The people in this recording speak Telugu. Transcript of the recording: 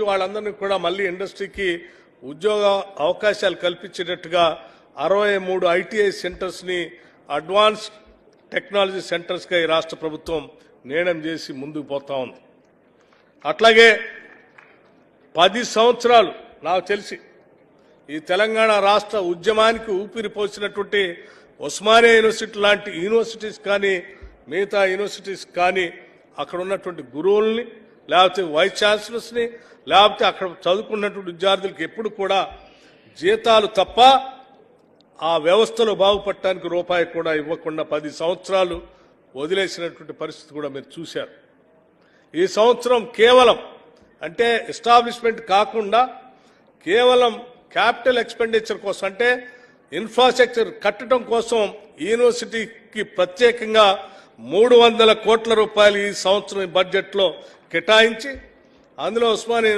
వాళ్ళందరినీ కూడా మళ్ళీ ఇండస్ట్రీకి ఉద్యోగ అవకాశాలు కల్పించేటట్టుగా 63 ఐటీఐ సెంటర్స్ని అడ్వాన్స్ టెక్నాలజీ సెంటర్స్గా ఈ రాష్ట్ర ప్రభుత్వం నిర్ణయం చేసి ముందుకు పోతా ఉంది. అట్లాగే 10 సంవత్సరాలు నాకు తెలిసి ఈ తెలంగాణ రాష్ట్ర ఉద్యమానికి ఊపిరి పోసినటువంటి ఉస్మానియా యూనివర్సిటీ లాంటి యూనివర్సిటీస్ కానీ మిగతా యూనివర్సిటీస్ కానీ అక్కడ ఉన్నటువంటి గురువుల్ని లేకపోతే వైస్ ఛాన్సలర్స్ని లేకపోతే అక్కడ చదువుకున్నటువంటి విద్యార్థులకు ఎప్పుడు కూడా జీతాలు తప్ప ఆ వ్యవస్థలో బాగుపడటానికి రూపాయి కూడా ఇవ్వకుండా 10 సంవత్సరాలు వదిలేసినటువంటి పరిస్థితి కూడా మీరు చూశారు. ఈ సంవత్సరం కేవలం అంటే ఎస్టాబ్లిష్మెంట్ కాకుండా కేవలం క్యాపిటల్ ఎక్స్పెండిచర్ కోసం అంటే ఇన్ఫ్రాస్ట్రక్చర్ కట్టడం కోసం యూనివర్సిటీకి ప్రత్యేకంగా 300 కోట్ల రూపాయలు ఈ సంవత్సరం బడ్జెట్లో కేటాయించి అందులో ఉస్మానియా